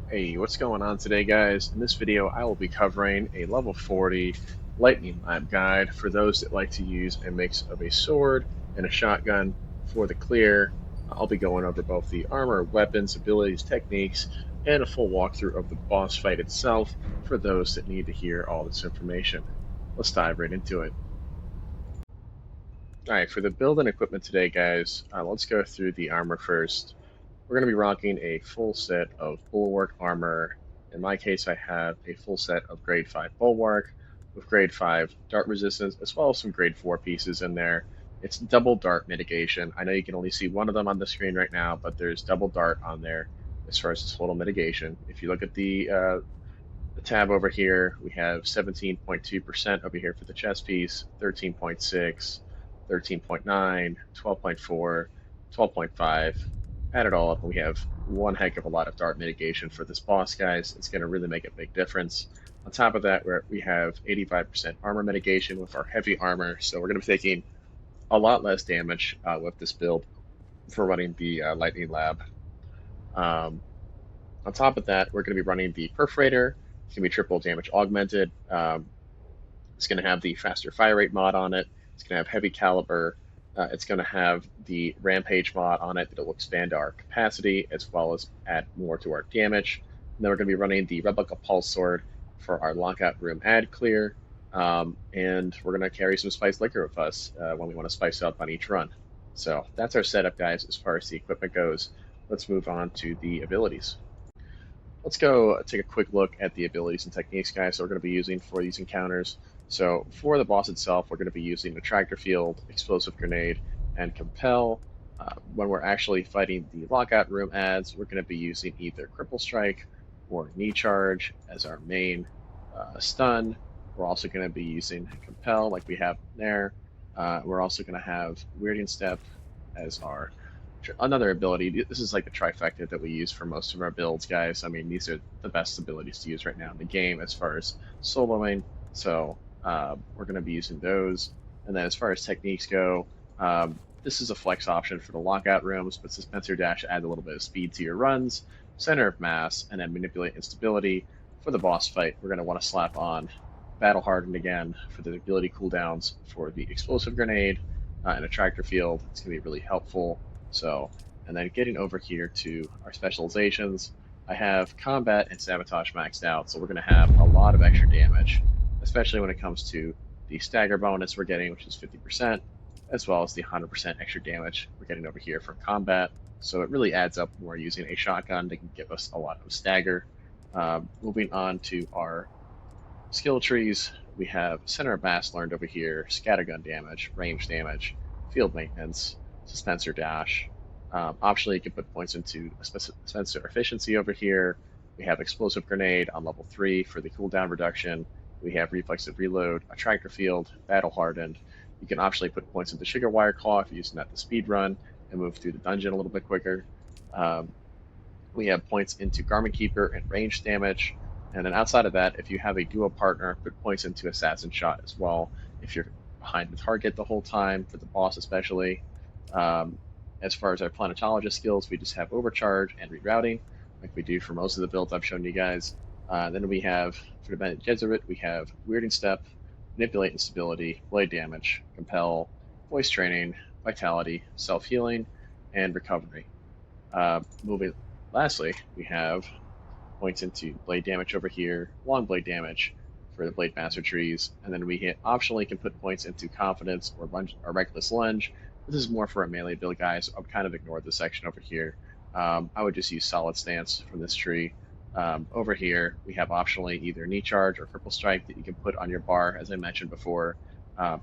Hey, what's going on today, guys? In this video, I will be covering a level 40 lightning lab guide for those that like to use a mix of a sword and a shotgun for the clear. I'll be going over both the armor, weapons, abilities, techniques, and a full walkthrough of the boss fight itself for those that need to hear all this information. Let's dive right into it. All right, for the build and equipment today, guys, let's go through the armor first. We're going to be rocking a full set of Bulwark armor. In my case, I have a full set of grade 5 Bulwark with grade 5 dart resistance, as well as some grade 4 pieces in there. It's double dart mitigation. I know you can only see one of them on the screen right now, but there's double dart on there as far as the total mitigation. If you look at the tab over here, we have 17.2% over here for the chest piece, 13.6, 13.9, 12.4, 12.5. Add it all up, and we have one heck of a lot of dart mitigation for this boss, guys. It's going to really make a big difference. On top of that, we have 85% armor mitigation with our heavy armor, so we're going to be taking a lot less damage with this build for running the Lightning Lab. Um, on top of that, we're going to be running the Perforator. It's going to be triple damage augmented. It's going to have the faster fire rate mod on it. It's going to have heavy caliber. It's going to have the Rampage mod on it that will expand our capacity as well as add more to our damage. And then we're going to be running the Replica Pulse Sword for our Lockout Room ad clear. And we're going to carry some spiced liquor with us when we want to spice up on each run. So that's our setup, guys, as far as the equipment goes. Let's move on to the abilities. Let's go take a quick look at the abilities and techniques, guys, that we're going to be using for these encounters. So for the boss itself, we're going to be using Attractor Field, Explosive Grenade, and Compel. When we're actually fighting the Lockout Room ads, we're going to be using either Cripple Strike or Knee Charge as our main stun. We're also going to be using Compel like we have there. We're also going to have Weirding Step as our another ability. This is like the trifecta that we use for most of our builds, guys. I mean, these are the best abilities to use right now in the game as far as soloing. So we're going to be using those. And then as far as techniques go, this is a flex option for the lockout rooms, but Dispenser Dash adds a little bit of speed to your runs, center of mass, and then manipulate instability. For the boss fight, we're going to want to slap on Battle Hardened again for the ability cooldowns for the explosive grenade and attractor field. It's going to be really helpful. So, and then getting over here to our specializations, I have combat and sabotage maxed out, so we're going to have a lot of extra damage, especially when it comes to the stagger bonus we're getting, which is 50%, as well as the 100% extra damage we're getting over here from combat. So it really adds up when we're using a shotgun that can give us a lot of stagger. Moving on to our skill trees, we have center of mass learned over here, scattergun damage, range damage, field maintenance, dispenser dash. Optionally, you can put points into dispenser efficiency over here. We have explosive grenade on level 3 for the cooldown reduction. We have reflexive reload, attractor field, battle hardened. You can optionally put points into sugar wire claw if you're using that to speed run and move through the dungeon a little bit quicker. Um, we have points into Garment Keeper and range damage. And then outside of that, if you have a duo partner, put points into Assassin Shot as well. If you're behind the target the whole time, for the boss especially. Um, as far as our planetologist skills, we just have Overcharge and Rerouting, like we do for most of the builds I've shown you guys. Then we have, for the Bene Gesserit, we have Weirding Step, Manipulate Instability, Blade Damage, Compel, Voice Training, Vitality, Self-Healing, and Recovery. Moving Lastly, we have points into blade damage over here, long blade damage for the blade master trees, and then we hit optionally can put points into confidence or lunge or reckless lunge. This is more for a melee build, guys. I would kind of ignore this section over here. I would just use solid stance from this tree. Over here, we have optionally either knee charge or cripple strike that you can put on your bar, as I mentioned before.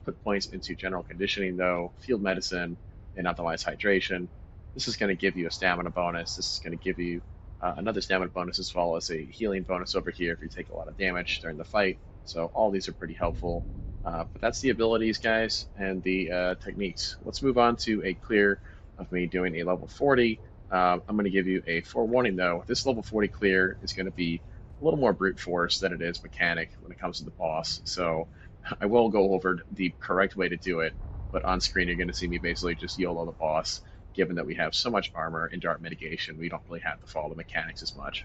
Put points into general conditioning, though, field medicine, and optimize hydration. This is going to give you a stamina bonus. This is going to give you another stamina bonus as well as a healing bonus over here if you take a lot of damage during the fight. So all these are pretty helpful. But that's the abilities, guys, and the techniques. Let's move on to a clear of me doing a level 40. I'm going to give you a forewarning, though. This level 40 clear is going to be a little more brute force than it is mechanic when it comes to the boss. So I will go over the correct way to do it, but on screen you're going to see me basically just YOLO the boss, given that we have so much armor and dart mitigation, we don't really have to follow the mechanics as much.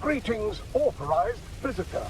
Greetings, authorized visitor.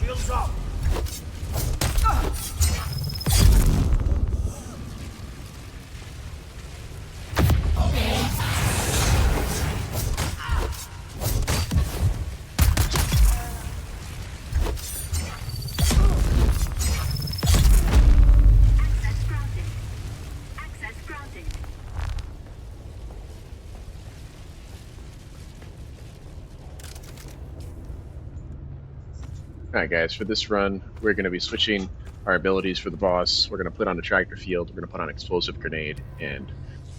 Shields up! Alright guys, for this run, we're going to be switching our abilities for the boss. We're going to put on a tractor field, we're going to put on explosive grenade, and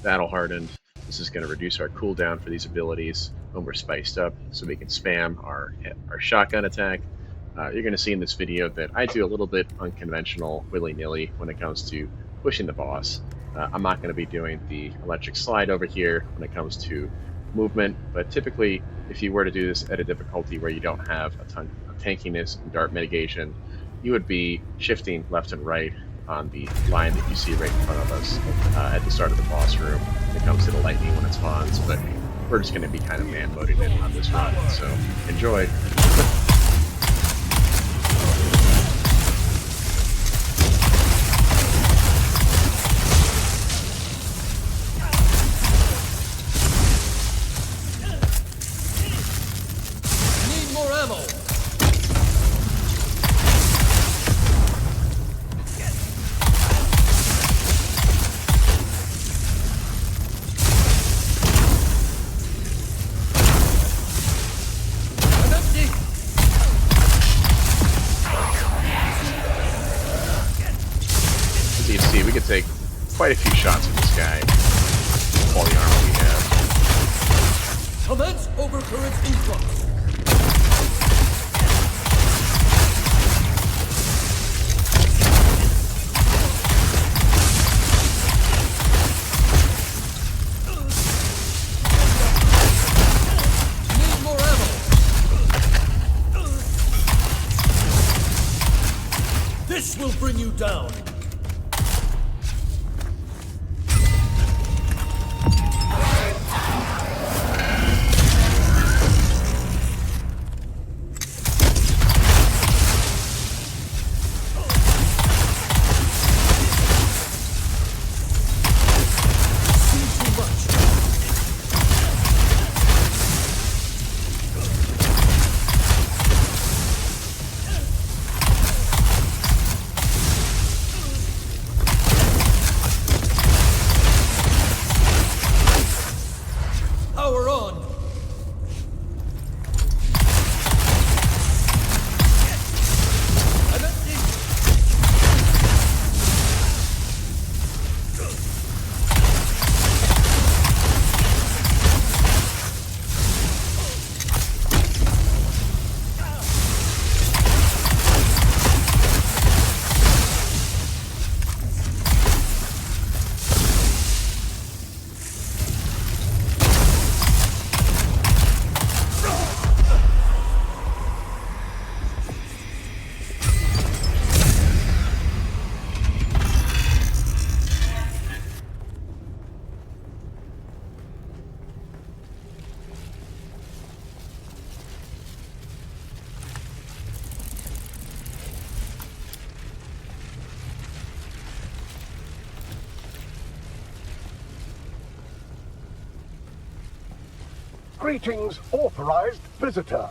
battle hardened. This is going to reduce our cooldown for these abilities when we're spiced up, so we can spam our shotgun attack. You're going to see in this video that I do a little bit unconventional, willy-nilly, when it comes to pushing the boss. I'm not going to be doing the electric slide over here when it comes to movement, but typically if you were to do this at a difficulty where you don't have a ton of tankiness and dart mitigation, you would be shifting left and right on the line that you see right in front of us at the start of the boss room when it comes to the lightning when it spawns, but we're just going to be kind of man-moding it on this run, so enjoy. As you can see, we could take quite a few shots with this guy with all the armor we have. Commence overcurrent influx. you down. Power on! Greetings, authorized visitor.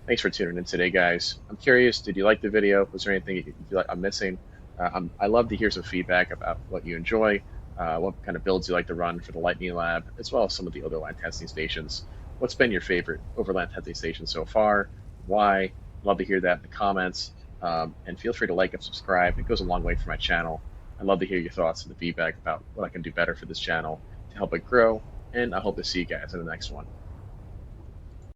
Thanks for tuning in today, guys. I'm curious, did you like the video? Was there anything you feel like I'm missing? I love to hear some feedback about what you enjoy, what kind of builds you like to run for the Lightning Lab, as well as some of the Overland testing stations. What's been your favorite Overland testing station so far? Why? Love to hear that in the comments. And feel free to like and subscribe. It goes a long way for my channel. I'd love to hear your thoughts and the feedback about what I can do better for this channel to help it grow. And I hope to see you guys in the next one.